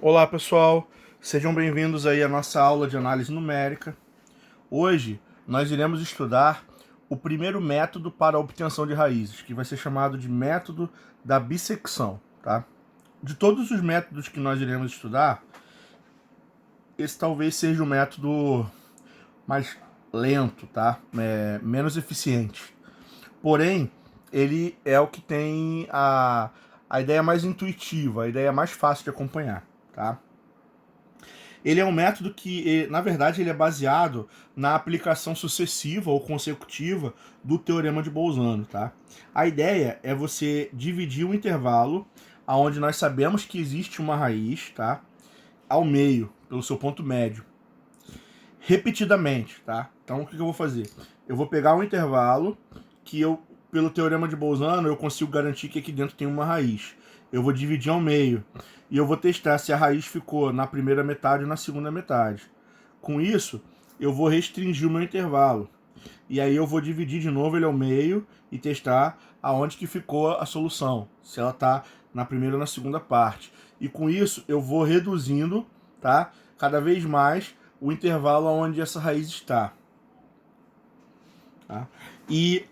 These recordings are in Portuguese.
Olá pessoal, sejam bem-vindos aí à nossa aula de análise numérica. Hoje nós iremos estudar o primeiro método para a obtenção de raízes, que vai ser chamado de método da bissecção, tá? De todos os métodos que nós iremos estudar, esse talvez seja o método mais lento, tá? Menos eficiente. Porém, ele é o que tem a ideia mais intuitiva, a ideia mais fácil de acompanhar, tá? Ele é um método que, na verdade, ele é baseado na aplicação sucessiva ou consecutiva do teorema de Bolzano, tá? A ideia é você dividir um intervalo aonde nós sabemos que existe uma raiz, tá? Ao meio, pelo seu ponto médio, repetidamente, tá? Então, o que eu vou fazer? Eu vou pegar um intervalo que pelo teorema de Bolzano, eu consigo garantir que aqui dentro tem uma raiz. Eu vou dividir ao meio e eu vou testar se a raiz ficou na primeira metade ou na segunda metade. Com isso, eu vou restringir o meu intervalo. E aí eu vou dividir de novo ele ao meio e testar aonde que ficou a solução, se ela está na primeira ou na segunda parte. E com isso eu vou reduzindo, tá? Cada vez mais o intervalo onde essa raiz está. Tá? E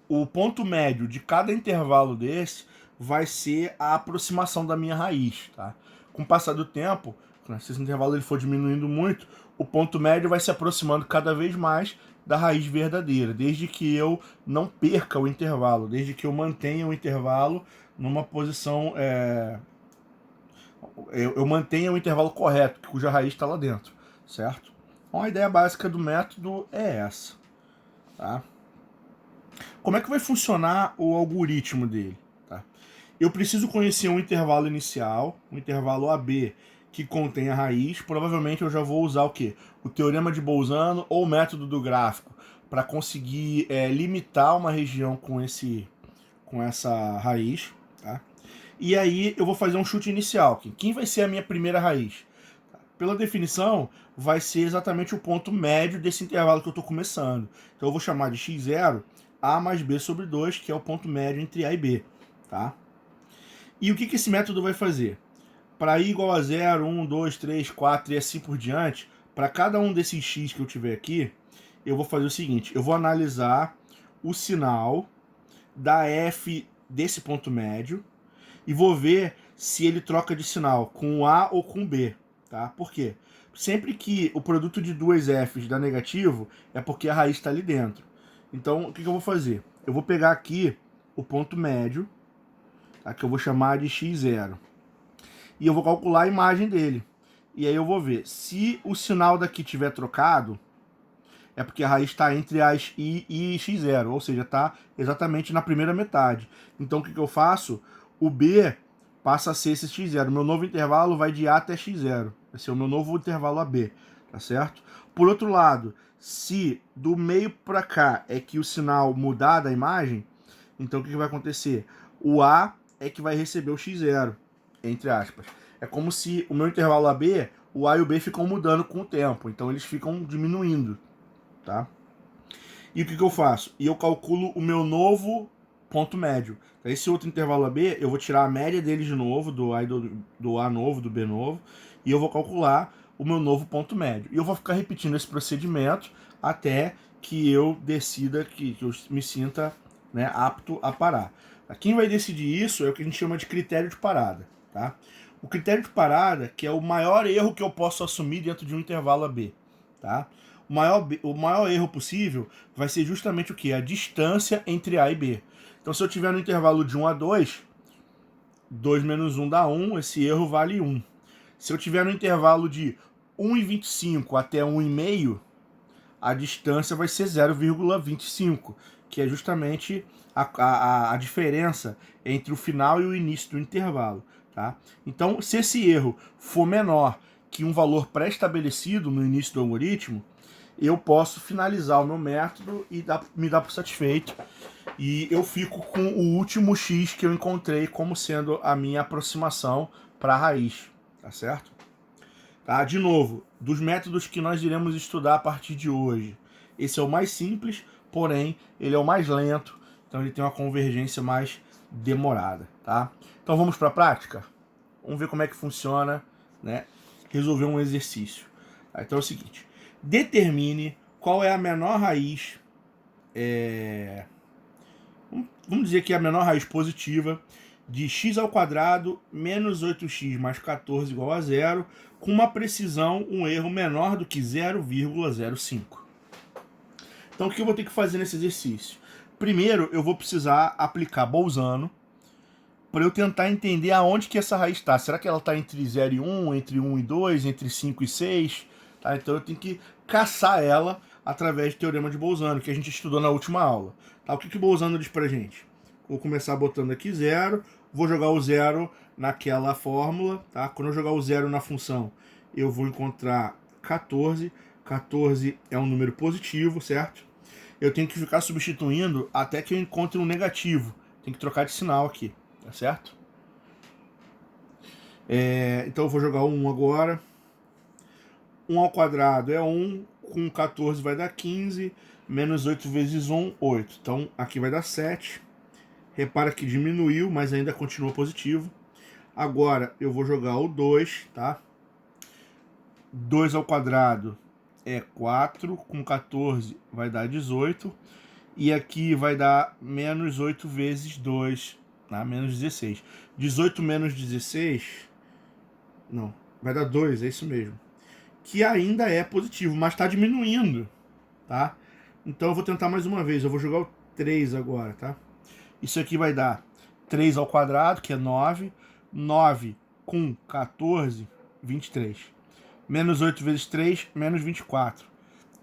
o ponto médio de cada intervalo desse vai ser a aproximação da minha raiz. Tá? Com o passar do tempo, se esse intervalo ele for diminuindo muito, o ponto médio vai se aproximando cada vez mais da raiz verdadeira, desde que eu não perca o intervalo, desde que eu mantenha o intervalo numa posição, eu mantenha o intervalo correto, cuja raiz está lá dentro, certo? Então a ideia básica do método é essa, tá? Como é que vai funcionar o algoritmo dele? Tá? Eu preciso conhecer um intervalo inicial, um intervalo AB, que contém a raiz. Provavelmente eu já vou usar o quê? O teorema de Bolzano ou o método do gráfico, para conseguir limitar uma região com essa raiz. Tá? E aí eu vou fazer um chute inicial. Quem vai ser a minha primeira raiz? Pela definição, vai ser exatamente o ponto médio desse intervalo que eu estou começando. Então eu vou chamar de x0 a mais b sobre 2, que é o ponto médio entre a e b. Tá? E o que esse método vai fazer? Para i igual a 0, 1, 2, 3, 4 e assim por diante, para cada um desses x que eu tiver aqui, eu vou fazer o seguinte, eu vou analisar o sinal da f desse ponto médio e vou ver se ele troca de sinal com A ou com B. Tá? Por quê? Sempre que o produto de duas f's dá negativo, é porque a raiz está ali dentro. Então, o que eu vou fazer? Eu vou pegar aqui o ponto médio, tá? Que eu vou chamar de x0. E eu vou calcular a imagem dele. E aí eu vou ver. Se o sinal daqui tiver trocado, é porque a raiz está entre as i e x0, ou seja, está exatamente na primeira metade. Então, o que eu faço? O b passa a ser esse x0. Meu novo intervalo vai de A até x0. Vai ser o meu novo intervalo AB, tá certo? Por outro lado, se do meio para cá é que o sinal mudar da imagem, então o que vai acontecer? O A é que vai receber o x0, entre aspas. É como se o meu intervalo AB, o A e o B ficam mudando com o tempo, então eles ficam diminuindo, tá? E o que eu faço? E eu calculo o meu novo ponto médio. Então, esse outro intervalo AB, eu vou tirar a média dele de novo, do A novo, do B novo, e eu vou calcular o meu novo ponto médio. E eu vou ficar repetindo esse procedimento até que eu decida, que eu me sinta, né, apto a parar. Quem vai decidir isso é o que a gente chama de critério de parada. Tá? O critério de parada, que é o maior erro que eu posso assumir dentro de um intervalo AB. Tá? O maior erro possível vai ser justamente o que? A distância entre A e B. Então, se eu tiver no intervalo de 1 a 2, 2 menos 1 dá 1, esse erro vale 1. Se eu tiver no intervalo de 1,25 até 1,5, a distância vai ser 0,25, que é justamente a diferença entre o final e o início do intervalo. Tá? Então, se esse erro for menor que um valor pré-estabelecido no início do algoritmo, eu posso finalizar o meu método e me dar por satisfeito. E eu fico com o último x que eu encontrei como sendo a minha aproximação para a raiz. Tá certo? Tá? De novo, dos métodos que nós iremos estudar a partir de hoje, esse é o mais simples, porém ele é o mais lento, então ele tem uma convergência mais demorada. Tá? Então vamos para a prática? Vamos ver como é que funciona, né? Resolver um exercício. Tá? Então é o seguinte, determine qual é a menor raiz, vamos dizer que é a menor raiz positiva de x ao quadrado menos 8x mais 14 igual a zero, com uma precisão, um erro menor do que 0,05. Então o que eu vou ter que fazer nesse exercício? Primeiro eu vou precisar aplicar Bolzano, para eu tentar entender aonde que essa raiz está. Será que ela está entre 0 e 1, entre 1 e 2, entre 5 e 6? Tá? Então eu tenho que caçar ela através do Teorema de Bolzano, que a gente estudou na última aula. Tá? O que Bolzano diz pra gente? Vou começar botando aqui 0, vou jogar o 0 naquela fórmula. Tá? Quando eu jogar o 0 na função, eu vou encontrar 14. 14 é um número positivo, certo? Eu tenho que ficar substituindo até que eu encontre um negativo. Tem que trocar de sinal aqui. Tá certo? Então eu vou jogar o 1 agora. 1 ao quadrado é 1, com 14 vai dar 15, menos 8 vezes 1, 8. Então aqui vai dar 7. Repara que diminuiu, mas ainda continua positivo. Agora eu vou jogar o 2, tá? 2 ao quadrado é 4, com 14 vai dar 18. E aqui vai dar menos 8 vezes 2, tá? Menos 16. 18 menos 16, não, vai dar 2, é isso mesmo. Que ainda é positivo, mas está diminuindo, tá? Então eu vou tentar mais uma vez, eu vou jogar o 3 agora, tá? Isso aqui vai dar 3 ao quadrado, que é 9. 9 com 14, 23. Menos 8 vezes 3, menos 24.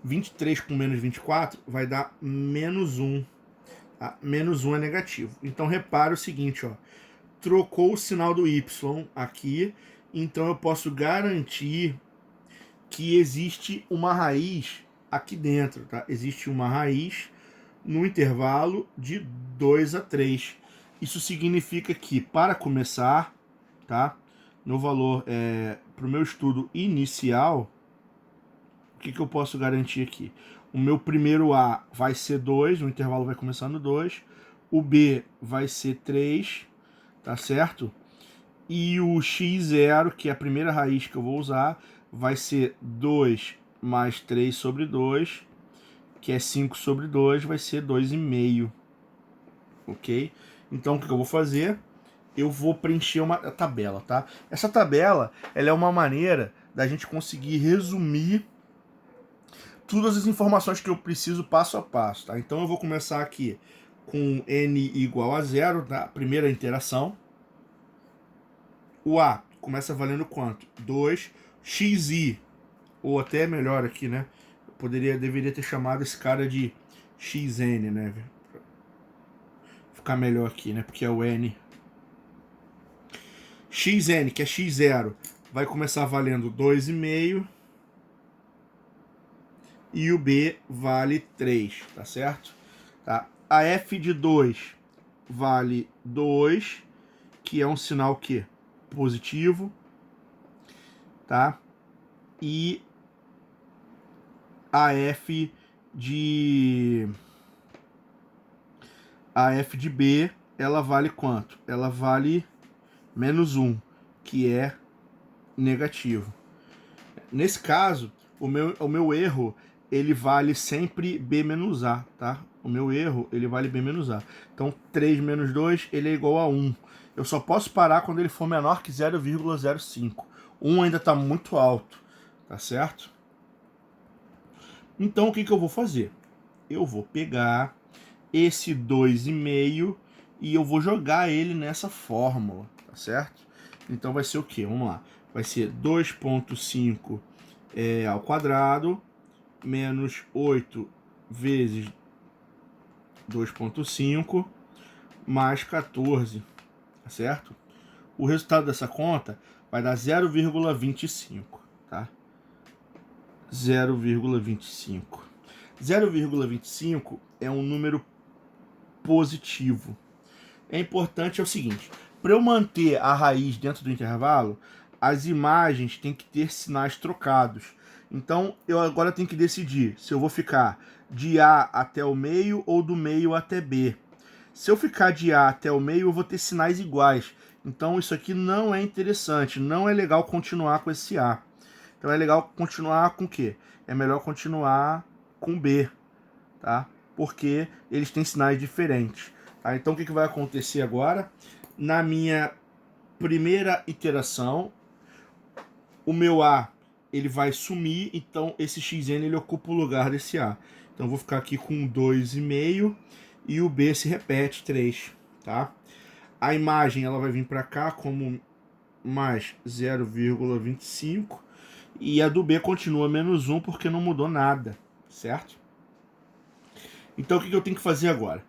23 com menos 24 vai dar menos 1. Tá? Menos 1 é negativo. Então repara o seguinte, ó. Trocou o sinal do y aqui, então eu posso garantir que existe uma raiz aqui dentro, tá? Existe uma raiz no intervalo de 2 a 3. Isso significa que, para começar, tá? No valor, para o meu estudo inicial, o que eu posso garantir aqui? O meu primeiro A vai ser 2, o intervalo vai começar no 2. O B vai ser 3, tá certo? E o x0, que é a primeira raiz que eu vou usar, vai ser 2 mais 3 sobre 2, que é 5 sobre 2, vai ser 2,5. Ok? Então o que eu vou fazer? Eu vou preencher uma tabela, tá? Essa tabela, ela é uma maneira da gente conseguir resumir todas as informações que eu preciso passo a passo, tá? Então eu vou começar aqui com n igual a 0, tá? Primeira interação. O A começa valendo quanto? 2. XI, ou até melhor aqui, né? Deveria ter chamado esse cara de XN, né? Ficar melhor aqui, né? Porque é o N. XN, que é X0, vai começar valendo 2,5. E o B vale 3, tá certo? Tá? A F de 2 vale 2, que é um sinal que positivo, tá? E a F de B, ela vale quanto? Ela vale menos 1, que é negativo. Nesse caso, o meu erro, ele vale sempre B menos A, tá? O meu erro, ele vale B menos A. Então, 3 menos 2, ele é igual a 1. Eu só posso parar quando ele for menor que 0,05. 1 ainda está muito alto, tá certo? Então, o que eu vou fazer? Eu vou pegar esse 2,5 e eu vou jogar ele nessa fórmula, tá certo? Então, vai ser o quê? Vamos lá. Vai ser 2,5 ao quadrado menos 8 vezes 2,5 mais 14, tá certo? O resultado dessa conta vai dar 0,25, tá? 0,25. 0,25 é um número positivo. É importante, é o seguinte, para eu manter a raiz dentro do intervalo, as imagens têm que ter sinais trocados. Então, eu agora tenho que decidir se eu vou ficar de A até o meio ou do meio até B. Se eu ficar de A até o meio, eu vou ter sinais iguais. Então isso aqui não é interessante, não é legal continuar com esse A. Então é legal continuar com o quê? É melhor continuar com B, tá? Porque eles têm sinais diferentes. Tá? Então o que vai acontecer agora? Na minha primeira iteração, o meu A ele vai sumir, então esse xn ele ocupa o lugar desse A. Então eu vou ficar aqui com 2,5 e o B se repete 3, tá? A imagem ela vai vir para cá como mais 0,25 e a do B continua menos 1 porque não mudou nada, certo? Então o que eu tenho que fazer agora?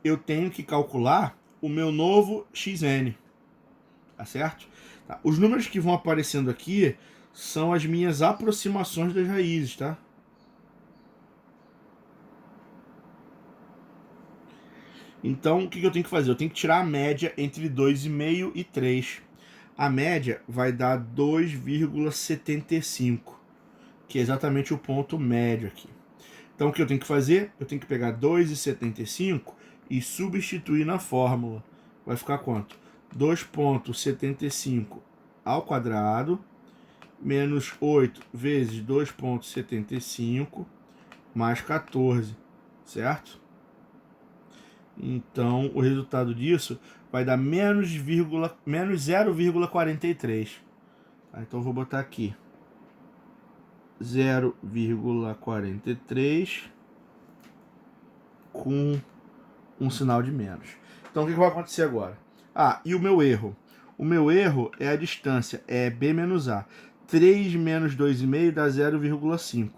Eu tenho que calcular o meu novo xn, tá certo? Tá. Os números que vão aparecendo aqui são as minhas aproximações das raízes, tá? Então, o que eu tenho que fazer? Eu tenho que tirar a média entre 2,5 e 3. A média vai dar 2,75, que é exatamente o ponto médio aqui. Então, o que eu tenho que fazer? Eu tenho que pegar 2,75 e substituir na fórmula. Vai ficar quanto? 2,75 ao quadrado menos 8 vezes 2,75 mais 14, certo? Então, o resultado disso vai dar menos 0,43. Tá? Então, eu vou botar aqui 0,43 com um sinal de menos. Então, o que vai acontecer agora? Ah, e o meu erro? O meu erro é a distância, é B menos A. 3 menos 2,5 dá 0,5.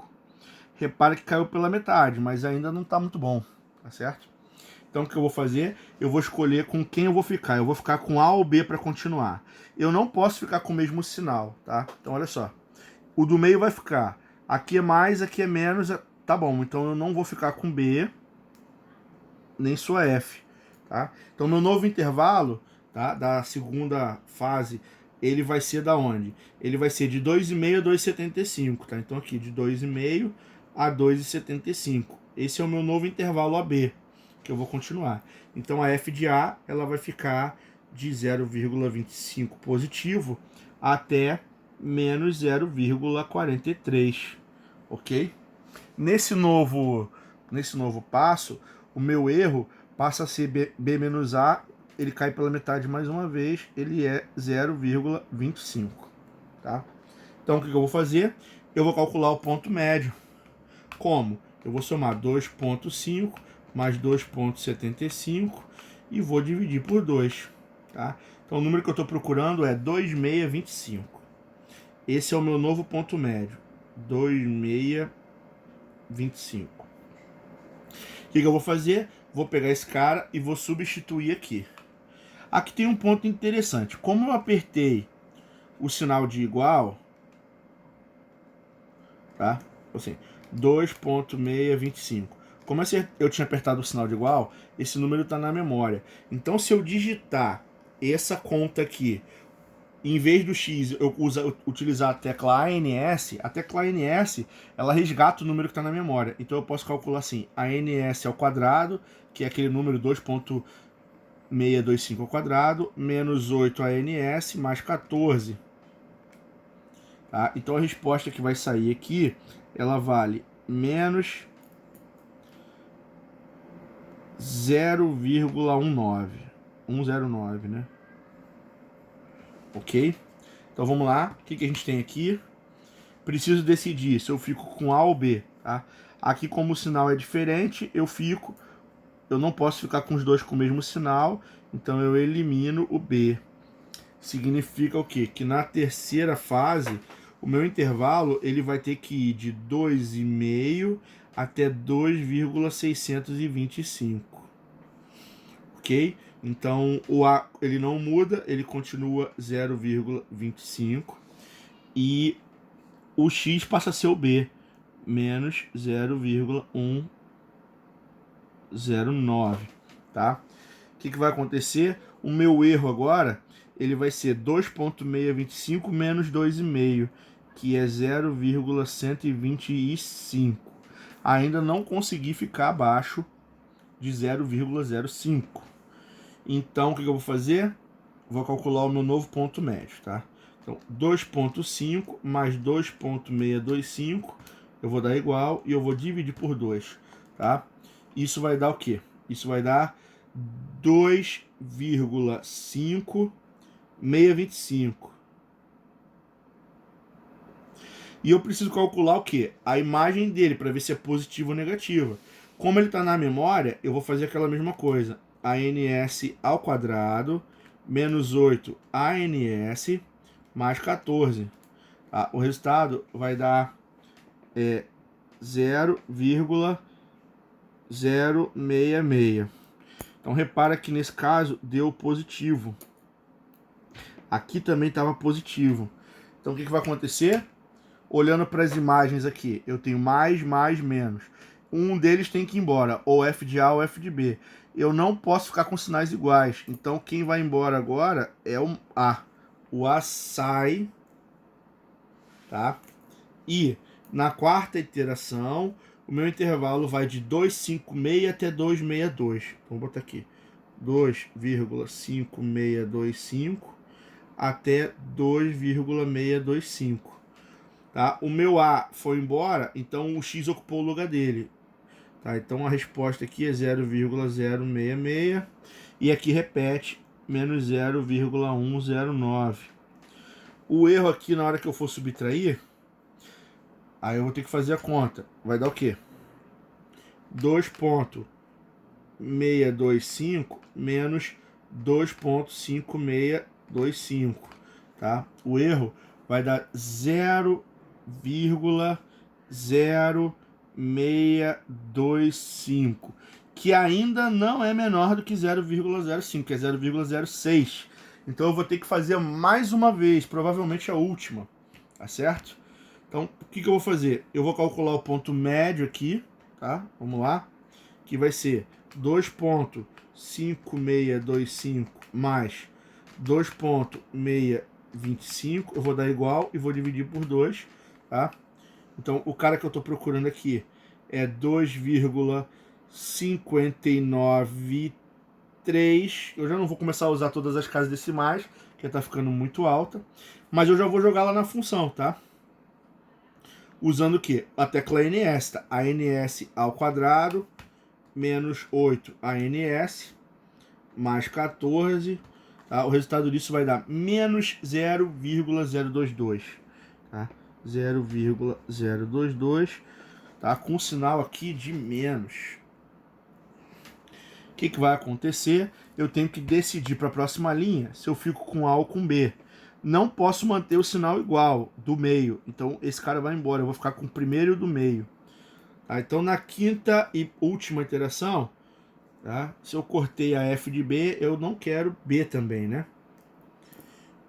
Repara que caiu pela metade, mas ainda não está muito bom, tá certo? Então o que eu vou fazer? Eu vou escolher com quem eu vou ficar. Eu vou ficar com A ou B para continuar. Eu não posso ficar com o mesmo sinal, tá? Então olha só. O do meio vai ficar. Aqui é mais, aqui é menos. Tá bom, então eu não vou ficar com B, nem sua F, tá? Então meu novo intervalo, tá, da segunda fase, ele vai ser da onde? Ele vai ser de 2,5 a 2,75, tá? Então aqui de 2,5 a 2,75. Esse é o meu novo intervalo AB, que eu vou continuar. Então a F de A, ela vai ficar de 0,25 positivo até menos 0,43, ok? Nesse novo passo, o meu erro passa a ser B menos A, ele cai pela metade mais uma vez, ele é 0,25, tá? Então o que eu vou fazer? Eu vou calcular o ponto médio. Como? Eu vou somar 2,5 mais 2,75 e vou dividir por 2, tá? Então o número que eu estou procurando é 2,625. Esse é o meu novo ponto médio, 2,625. O que eu vou fazer? Vou pegar esse cara e vou substituir aqui. Aqui tem um ponto interessante. Como eu apertei o sinal de igual, tá? Assim, 2,625. Como eu tinha apertado o sinal de igual, esse número está na memória. Então, se eu digitar essa conta aqui, em vez do X, eu utilizar a tecla ANS, a tecla ANS, ela resgata o número que está na memória. Então eu posso calcular assim, ANS ao quadrado, que é aquele número 2,625 ao quadrado, menos 8 ANS, mais 14. Tá? Então a resposta que vai sair aqui, ela vale menos 0,19. 109, né? Ok? Então vamos lá. O que a gente tem aqui? Preciso decidir se eu fico com A ou B, tá? Aqui, como o sinal é diferente, eu não posso ficar com os dois com o mesmo sinal, então eu elimino o B. Significa o quê? Que na terceira fase, o meu intervalo ele vai ter que ir de 2,5 até 2,625. Ok? Então o A ele não muda, ele continua 0,25 e o X passa a ser o B, menos 0,109, tá? O que vai acontecer? O meu erro agora, ele vai ser 2,625 menos 2,5, que é 0,125. Ainda não consegui ficar abaixo de 0,05. Então, o que eu vou fazer? vou calcular o meu novo ponto médio, tá? Então, 2,5 mais 2,625, eu vou dar igual e eu vou dividir por 2, tá? Isso vai dar o quê? Isso vai dar 2,5625. E eu preciso calcular o quê? A imagem dele, para ver se é positiva ou negativa. Como ele está na memória, eu vou fazer aquela mesma coisa. ANS ao quadrado, menos 8 ANS, mais 14. Tá? O resultado vai dar 0,066. Então repara que nesse caso deu positivo. Aqui também estava positivo. Então o que vai acontecer? Olhando para as imagens aqui, eu tenho mais, menos. Um deles tem que ir embora, ou F de A ou F de B. Eu não posso ficar com sinais iguais. Então quem vai embora agora é o A. O A sai, tá? E na quarta iteração, o meu intervalo vai de 256 até 262. Vamos botar aqui. 2,5625 até 2,625. Tá? O meu A foi embora, então o X ocupou o lugar dele. Tá? Então a resposta aqui é 0,066. E aqui repete, menos 0,109. O erro aqui na hora que eu for subtrair, aí eu vou ter que fazer a conta. Vai dar o quê? 2,625 menos 2,5625. Tá? O erro vai dar 0,0625, que ainda não é menor do que 0,05, que é 0,06. Então eu vou ter que fazer mais uma vez, provavelmente a última, tá certo? Então, o que eu vou fazer? Eu vou calcular o ponto médio aqui, tá? Vamos lá. Que vai ser 2,5625 mais 2,625. Eu vou dar igual e vou dividir por 2, tá? Então, o cara que eu estou procurando aqui é 2,593. Eu já não vou começar a usar todas as casas decimais, que está ficando muito alta. Mas eu já vou jogar lá na função, tá? Usando o quê? A tecla ANS, tá? ANS ao quadrado, menos 8 ANS, mais 14. Tá? O resultado disso vai dar menos 0,022. Tá? 0,022, tá? Com sinal aqui de menos. O que vai acontecer? Eu tenho que decidir para a próxima linha se eu fico com A ou com B. Não posso manter o sinal igual do meio, então esse cara vai embora. Eu vou ficar com o primeiro e o do meio. Tá? Então na quinta e última iteração, tá? Se eu cortei a F de B, eu não quero B também, né?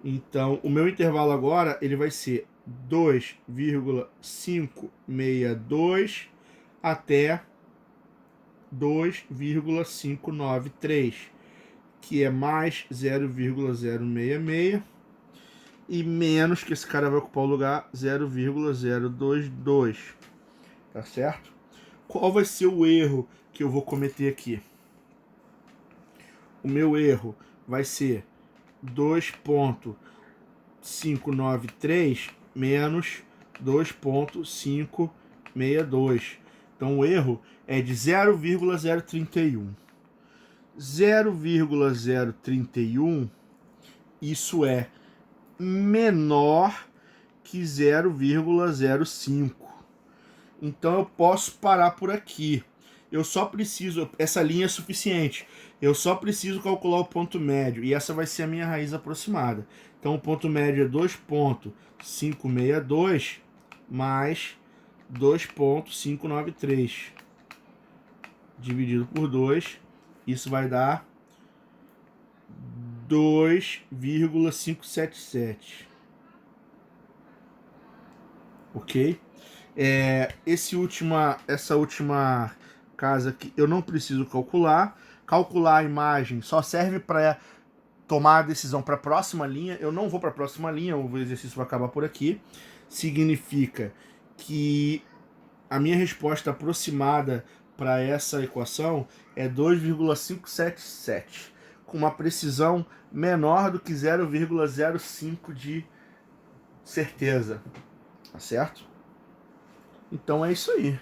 Então o meu intervalo agora ele vai ser 2,562 até 2,593, que é mais 0,066 e menos, que esse cara vai ocupar o lugar, 0,022, tá certo? Qual vai ser o erro que eu vou cometer aqui? O meu erro vai ser 2,593 menos 2,562. Então o erro é de 0,031. 0,031, isso é menor que 0,05. Então eu posso parar por aqui. Eu só preciso, essa linha é suficiente. Eu só preciso calcular o ponto médio e essa vai ser a minha raiz aproximada. Então o ponto médio é 2,562 mais 2,593 dividido por 2. Isso vai dar 2,577. Ok? Essa última casa aqui eu não preciso calcular. Calcular a imagem só serve para tomar a decisão para a próxima linha. Eu não vou para a próxima linha, o exercício vai acabar por aqui. Significa que a minha resposta aproximada para essa equação é 2,577. com uma precisão menor do que 0,05 de certeza, tá certo? Então é isso aí.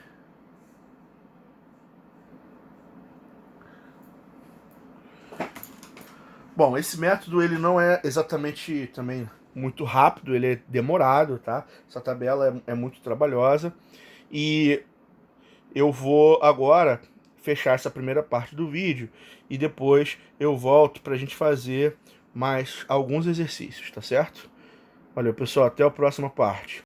Bom, esse método ele não é exatamente também muito rápido, ele é demorado, tá? Essa tabela é muito trabalhosa e eu vou agora fechar essa primeira parte do vídeo e depois eu volto para a gente fazer mais alguns exercícios, tá certo? Valeu, pessoal, até a próxima parte.